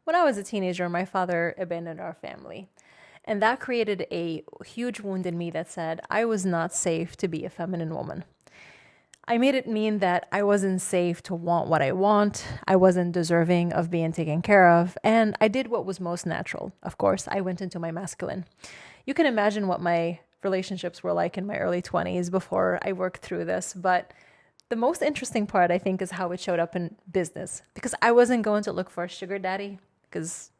When I was a teenager, my father abandoned our family. And that created a huge wound in me that said I was not safe to be a feminine woman. I made it mean that I wasn't safe to want what I want. I wasn't deserving of being taken care of. And I did what was most natural. Of course, I went into my masculine. You can imagine what my relationships were like in my early 20s before I worked through this. But the most interesting part, I think, is how it showed up in business. Because I wasn't going to look for a sugar daddy because,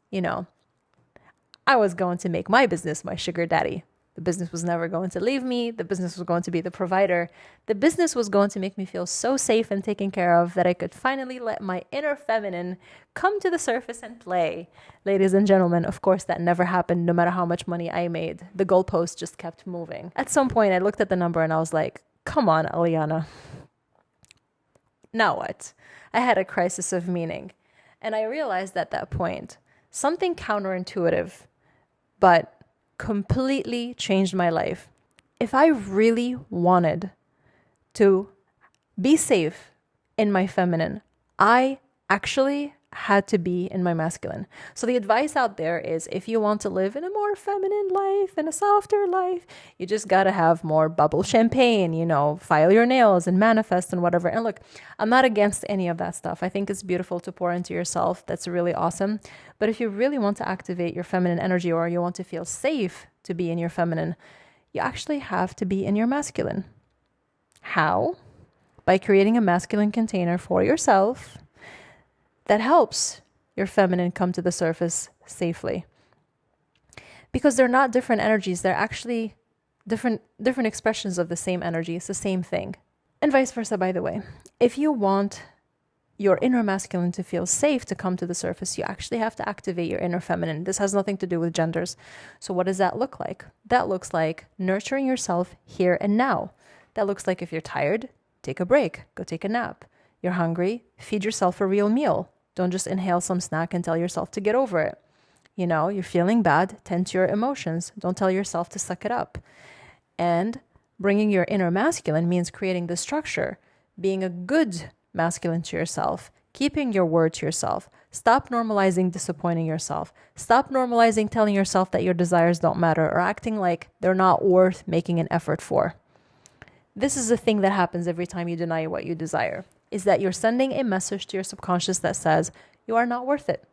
I was going to make my business my sugar daddy. The business was never going to leave me. The business was going to be the provider. The business was going to make me feel so safe and taken care of that I could finally let my inner feminine come to the surface and play. Ladies and gentlemen, of course, that never happened no matter how much money I made. The goalpost just kept moving. At some point, I looked at the number and I was like, come on, Aliana. Now what? I had a crisis of meaning. And I realized at that point, something counterintuitive, but completely changed my life. If I really wanted to be safe in my feminine, I actually had to be in my masculine. So the advice out there is if you want to live in a more feminine life and a softer life, you just got to have more bubble champagne, file your nails and manifest and whatever. And look, I'm not against any of that stuff. I think it's beautiful to pour into yourself. That's really awesome. But if you really want to activate your feminine energy or you want to feel safe to be in your feminine, you actually have to be in your masculine. How? By creating a masculine container for yourself that helps your feminine come to the surface safely. Because they're not different energies, they're actually different expressions of the same energy. It's the same thing. And vice versa, by the way. If you want your inner masculine to feel safe to come to the surface, you actually have to activate your inner feminine. This has nothing to do with genders. So what does that look like? That looks like nurturing yourself here and now. That looks like if you're tired, take a break, go take a nap. You're hungry, feed yourself a real meal. Don't just inhale some snack and tell yourself to get over it. You're feeling bad, tend to your emotions. Don't tell yourself to suck it up. And bringing your inner masculine means creating the structure, being a good masculine to yourself, keeping your word to yourself. Stop normalizing disappointing yourself. Stop normalizing telling yourself that your desires don't matter or acting like they're not worth making an effort for. This is the thing that happens every time you deny what you desire, is that you're sending a message to your subconscious that says, you are not worth it.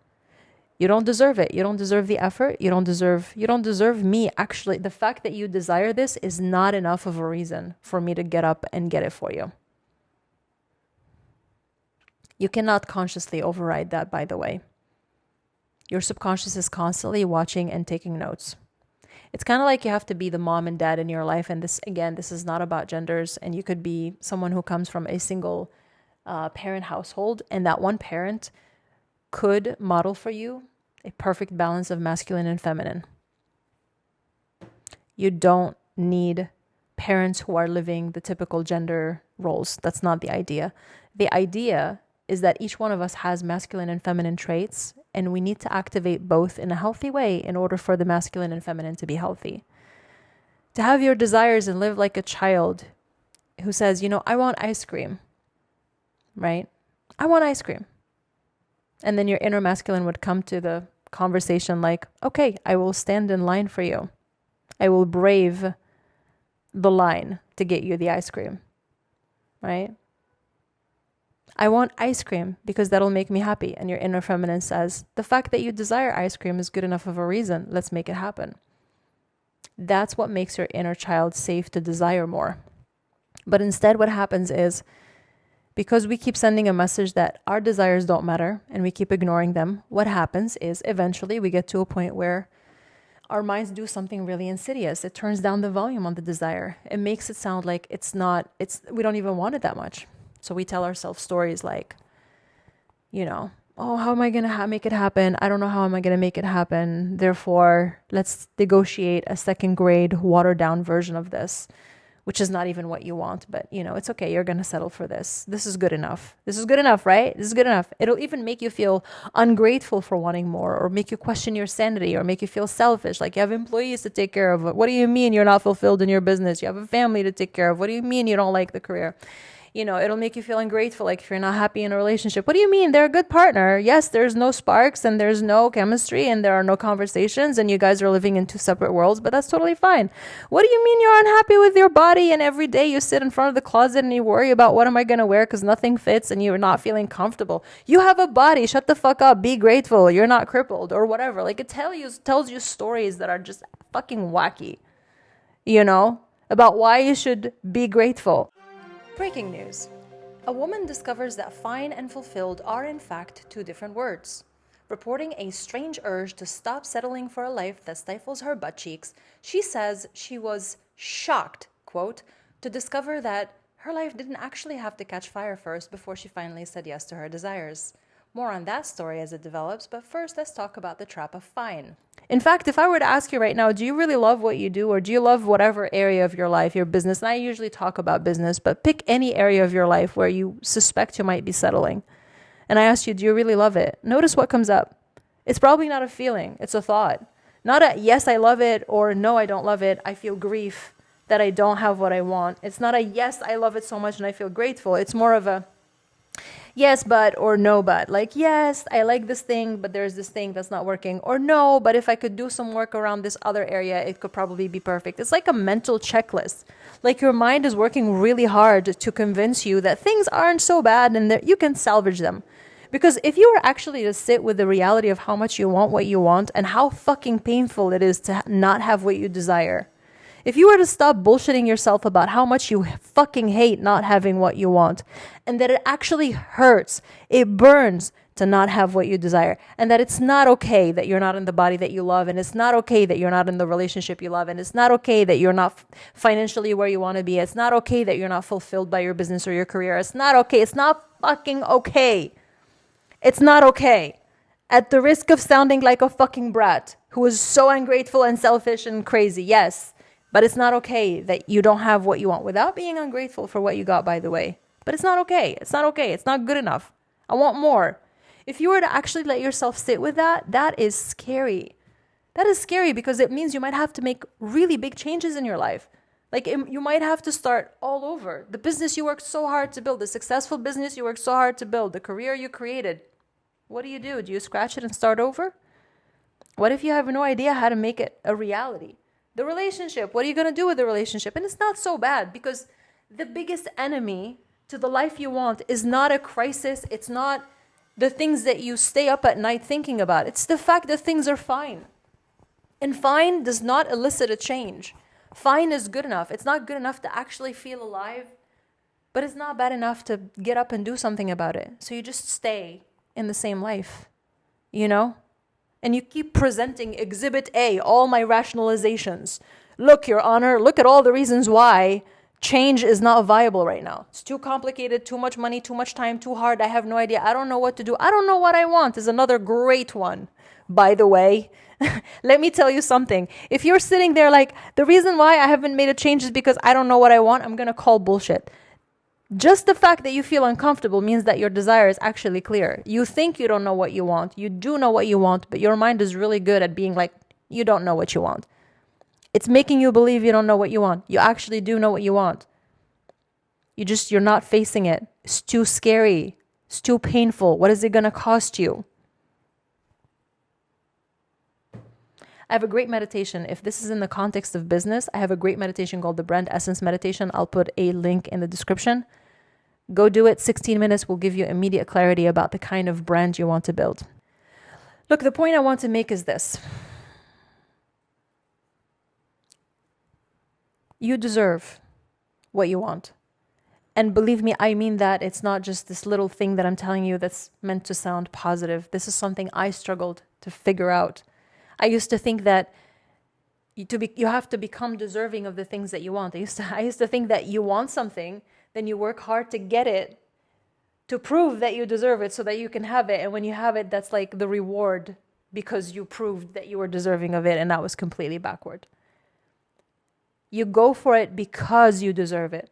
You don't deserve it. You don't deserve the effort. You don't deserve me. Actually, the fact that you desire this is not enough of a reason for me to get up and get it for you. You cannot consciously override that, by the way. Your subconscious is constantly watching and taking notes. It's kind of like you have to be the mom and dad in your life. And this is not about genders. And you could be someone who comes from a single parent household. And that one parent could model for you a perfect balance of masculine and feminine. You don't need parents who are living the typical gender roles. That's not the idea. The idea is that each one of us has masculine and feminine traits, and we need to activate both in a healthy way in order for the masculine and feminine to be healthy. To have your desires and live like a child who says, I want ice cream, right? I want ice cream. And then your inner masculine would come to the conversation like, okay, I will stand in line for you. I will brave the line to get you the ice cream, right? I want ice cream because that'll make me happy. And your inner feminine says, the fact that you desire ice cream is good enough of a reason. Let's make it happen. That's what makes your inner child safe to desire more. But instead, what happens is, because we keep sending a message that our desires don't matter and we keep ignoring them, what happens is eventually we get to a point where our minds do something really insidious. It turns down the volume on the desire. It makes it sound like we don't even want it that much. So we tell ourselves stories like, oh, how am I going to make it happen? I don't know how am I going to make it happen. Therefore, let's negotiate a second grade watered down version of this, which is not even what you want. But, it's okay. You're going to settle for this. This is good enough. This is good enough, right? This is good enough. It'll even make you feel ungrateful for wanting more, or make you question your sanity, or make you feel selfish. Like you have employees to take care of. What do you mean you're not fulfilled in your business? You have a family to take care of. What do you mean you don't like the career? It'll make you feel ungrateful, like if you're not happy in a relationship. What do you mean? They're a good partner. Yes, there's no sparks and there's no chemistry and there are no conversations and you guys are living in two separate worlds, but that's totally fine. What do you mean you're unhappy with your body and every day you sit in front of the closet and you worry about what am I going to wear because nothing fits and you're not feeling comfortable? You have a body. Shut the fuck up. Be grateful. You're not crippled or whatever. Like it tells you stories that are just fucking wacky, about why you should be grateful. Breaking news. A woman discovers that fine and fulfilled are in fact two different words. Reporting a strange urge to stop settling for a life that stifles her butt cheeks, she says she was shocked, quote, to discover that her life didn't actually have to catch fire first before she finally said yes to her desires. More on that story as it develops, but first let's talk about the trap of fine. In fact, if I were to ask you right now, do you really love what you do, or do you love whatever area of your life, your business? And I usually talk about business, but pick any area of your life where you suspect you might be settling. And I ask you, do you really love it? Notice what comes up. It's probably not a feeling, it's a thought. Not a yes, I love it, or no, I don't love it. I feel grief that I don't have what I want. It's not a yes, I love it so much and I feel grateful. It's more of a yes, but, or no, but. Like, yes, I like this thing, but there's this thing that's not working. Or no, but if I could do some work around this other area, it could probably be perfect. It's like a mental checklist. Like your mind is working really hard to convince you that things aren't so bad and that you can salvage them. Because if you were actually to sit with the reality of how much you want what you want and how fucking painful it is to not have what you desire, if you were to stop bullshitting yourself about how much you fucking hate not having what you want, and that it actually hurts, it burns to not have what you desire, and that it's not okay that you're not in the body that you love, and it's not okay that you're not in the relationship you love, and it's not okay that you're not financially where you want to be, it's not okay that you're not fulfilled by your business or your career, it's not okay, it's not fucking okay. It's not okay. At the risk of sounding like a fucking brat who is so ungrateful and selfish and crazy, yes. But it's not okay that you don't have what you want without being ungrateful for what you got, by the way. But it's not okay. It's not okay. It's not good enough. I want more. If you were to actually let yourself sit with that, that is scary. That is scary because it means you might have to make really big changes in your life. Like you might have to start all over. The business you worked so hard to build, the successful business you worked so hard to build, the career you created. What do? Do you scratch it and start over? What if you have no idea how to make it a reality? The relationship, what are you going to do with the relationship? And it's not so bad because the biggest enemy to the life you want is not a crisis. It's not the things that you stay up at night thinking about. It's the fact that things are fine. And fine does not elicit a change. Fine is good enough. It's not good enough to actually feel alive, but it's not bad enough to get up and do something about it. So you just stay in the same life, And you keep presenting Exhibit A, all my rationalizations. Look, Your Honor, look at all the reasons why change is not viable right now. It's too complicated, too much money, too much time, too hard. I have no idea. I don't know what to do. I don't know what I want is another great one. By the way, let me tell you something. If you're sitting there like, the reason why I haven't made a change is because I don't know what I want, I'm going to call bullshit. Just the fact that you feel uncomfortable means that your desire is actually clear. You think you don't know what you want. You do know what you want, but your mind is really good at being like, you don't know what you want. It's making you believe you don't know what you want. You actually do know what you want. You're not facing it. It's too scary. It's too painful. What is it going to cost you? I have a great meditation. If this is in the context of business, I have a great meditation called the Brand Essence Meditation. I'll put a link in the description. Go do it. 16 minutes will give you immediate clarity about the kind of brand you want to build. Look, the point I want to make is this. You deserve what you want. And believe me, I mean that. It's not just this little thing that I'm telling you that's meant to sound positive. This is something I struggled to figure out. I used to think that you have to become deserving of the things that you want. I used to think that you want something, then you work hard to get it, to prove that you deserve it so that you can have it. And when you have it, that's like the reward because you proved that you were deserving of it, and that was completely backward. You go for it because you deserve it.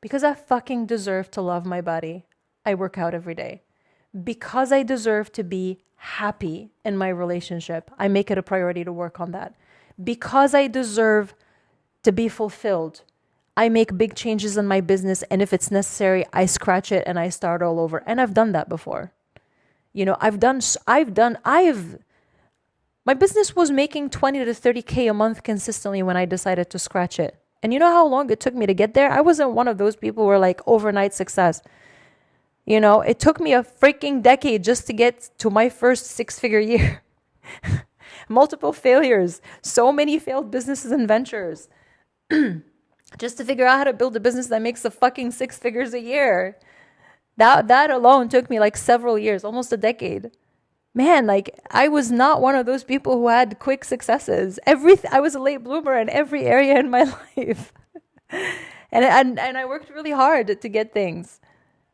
Because I fucking deserve to love my body, I work out every day. Because I deserve to be happy in my relationship, I make it a priority to work on that. Because I deserve to be fulfilled, I make big changes in my business, and if it's necessary, I scratch it and I start all over. And I've done that before. My business was making 20 to 30K a month consistently when I decided to scratch it. And you know how long it took me to get there? I wasn't one of those people who were like overnight success. It took me a freaking decade just to get to my first 6-figure year. Multiple failures, so many failed businesses and ventures, just to figure out how to build a business that makes the fucking 6 figures a year. That alone took me like several years, almost a decade. Man, like I was not one of those people who had quick successes. I was a late bloomer in every area in my life. and I worked really hard to get things.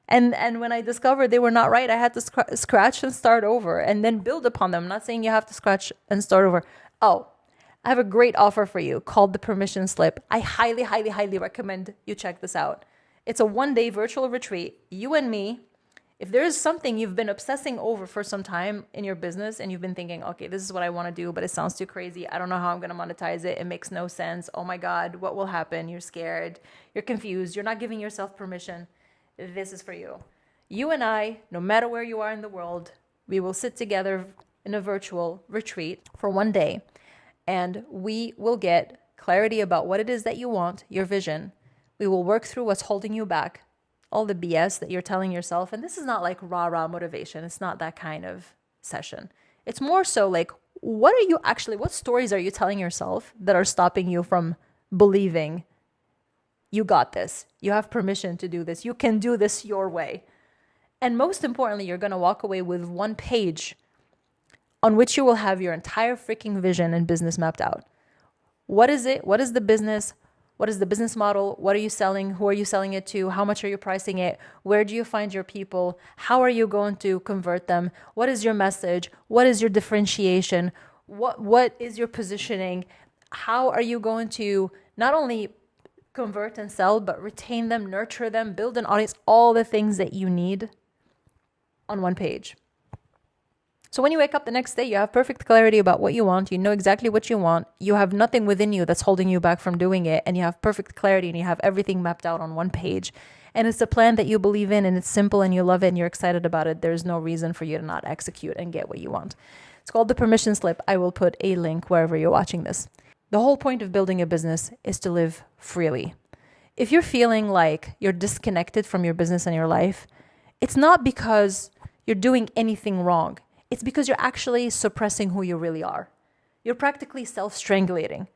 And when I discovered they were not right, I had to scratch and start over and then build upon them. I'm not saying you have to scratch and start over. Oh, I have a great offer for you called the Permission Slip. I highly, highly, highly recommend you check this out. It's a 1-day virtual retreat, you and me. If there is something you've been obsessing over for some time in your business and you've been thinking, okay, this is what I want to do, but it sounds too crazy. I don't know how I'm going to monetize it. It makes no sense. Oh my God, what will happen? You're scared. You're confused. You're not giving yourself permission. This is for you. You and I, no matter where you are in the world, we will sit together in a virtual retreat for 1 day, and we will get clarity about what it is that you want, your vision. We will work through what's holding you back, all the BS that you're telling yourself. And this is not like rah-rah motivation. It's not that kind of session. It's more so like, what stories are you telling yourself that are stopping you from believing you got this? You have permission to do this. You can do this your way. And most importantly, you're going to walk away with 1 page on which you will have your entire freaking vision and business mapped out. What is it? What is the business? What is the business model? What are you selling? Who are you selling it to? How much are you pricing it? Where do you find your people? How are you going to convert them? What is your message? What is your differentiation? What is your positioning? How are you going to not only convert and sell, but retain them, nurture them, build an audience, all the things that you need on 1 page. So when you wake up the next day, you have perfect clarity about what you want. You know exactly what you want. You have nothing within you that's holding you back from doing it. And you have perfect clarity and you have everything mapped out on 1 page. And it's a plan that you believe in and it's simple and you love it and you're excited about it. There's no reason for you to not execute and get what you want. It's called the Permission Slip. I will put a link wherever you're watching this. The whole point of building a business is to live freely. If you're feeling like you're disconnected from your business and your life, it's not because you're doing anything wrong. It's because you're actually suppressing who you really are. You're practically self-strangulating.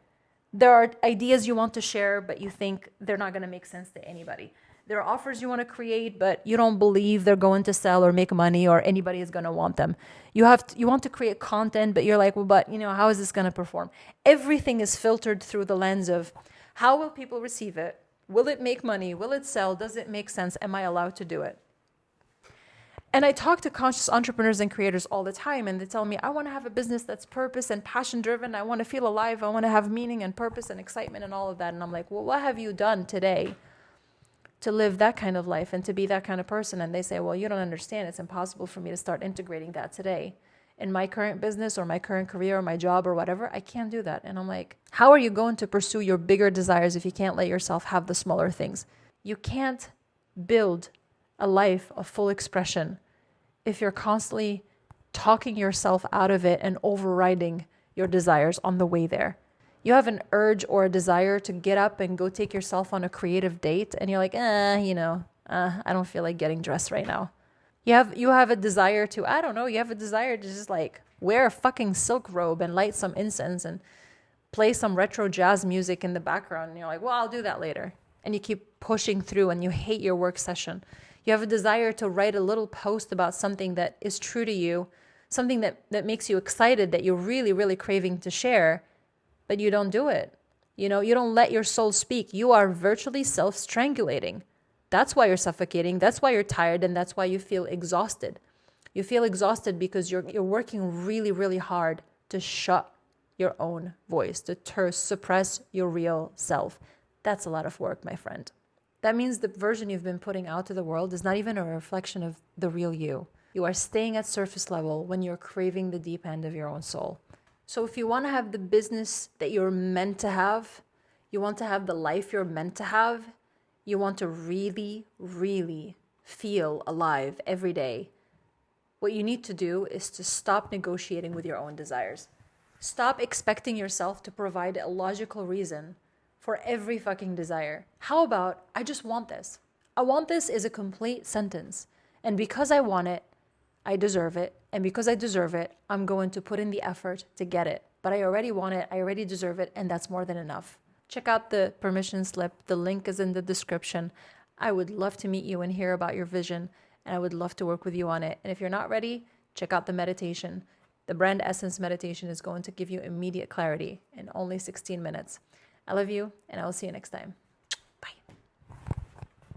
There are ideas you want to share, but you think they're not going to make sense to anybody. There are offers you want to create, but you don't believe they're going to sell or make money or anybody is going to want them. You want to create content, but you're like, well, but how is this going to perform? Everything is filtered through the lens of how will people receive it? Will it make money? Will it sell? Does it make sense? Am I allowed to do it? And I talk to conscious entrepreneurs and creators all the time, and they tell me, I want to have a business that's purpose and passion driven. I want to feel alive. I want to have meaning and purpose and excitement and all of that. And I'm like, well, what have you done today to live that kind of life and to be that kind of person? And they say, well, you don't understand. It's impossible for me to start integrating that today in my current business or my current career or my job or whatever. I can't do that. And I'm like, how are you going to pursue your bigger desires if you can't let yourself have the smaller things? You can't build a life of full expression if you're constantly talking yourself out of it and overriding your desires on the way there. You have an urge or a desire to get up and go take yourself on a creative date and you're like, I don't feel like getting dressed right now. You have a desire to, you have a desire to just like wear a fucking silk robe and light some incense and play some retro jazz music in the background. And you're like, well, I'll do that later. And you keep pushing through and you hate your work session. You have a desire to write a little post about something that is true to you, something that makes you excited, that you're really, really craving to share, but you don't do it. You don't let your soul speak. You are virtually self-strangulating. That's why you're suffocating. That's why you're tired. And that's why you feel exhausted. You feel exhausted because you're working really, really hard to shut your own voice, to suppress your real self. That's a lot of work, my friend. That means the version you've been putting out to the world is not even a reflection of the real you. You are staying at surface level when you're craving the deep end of your own soul. So if you want to have the business that you're meant to have, You want to have the life you're meant to have. You want to really, really feel alive every day. What you need to do is to stop negotiating with your own desires. Stop expecting yourself to provide a logical reason for every fucking desire. How about, I just want this? I want this is a complete sentence. And because I want it, I deserve it. And because I deserve it, I'm going to put in the effort to get it. But I already want it, I already deserve it, and that's more than enough. Check out the permission slip. The link is in the description. I would love to meet you and hear about your vision, and I would love to work with you on it. And if you're not ready, check out the meditation. The brand essence meditation is going to give you immediate clarity in only 16 minutes. I love you, and I will see you next time.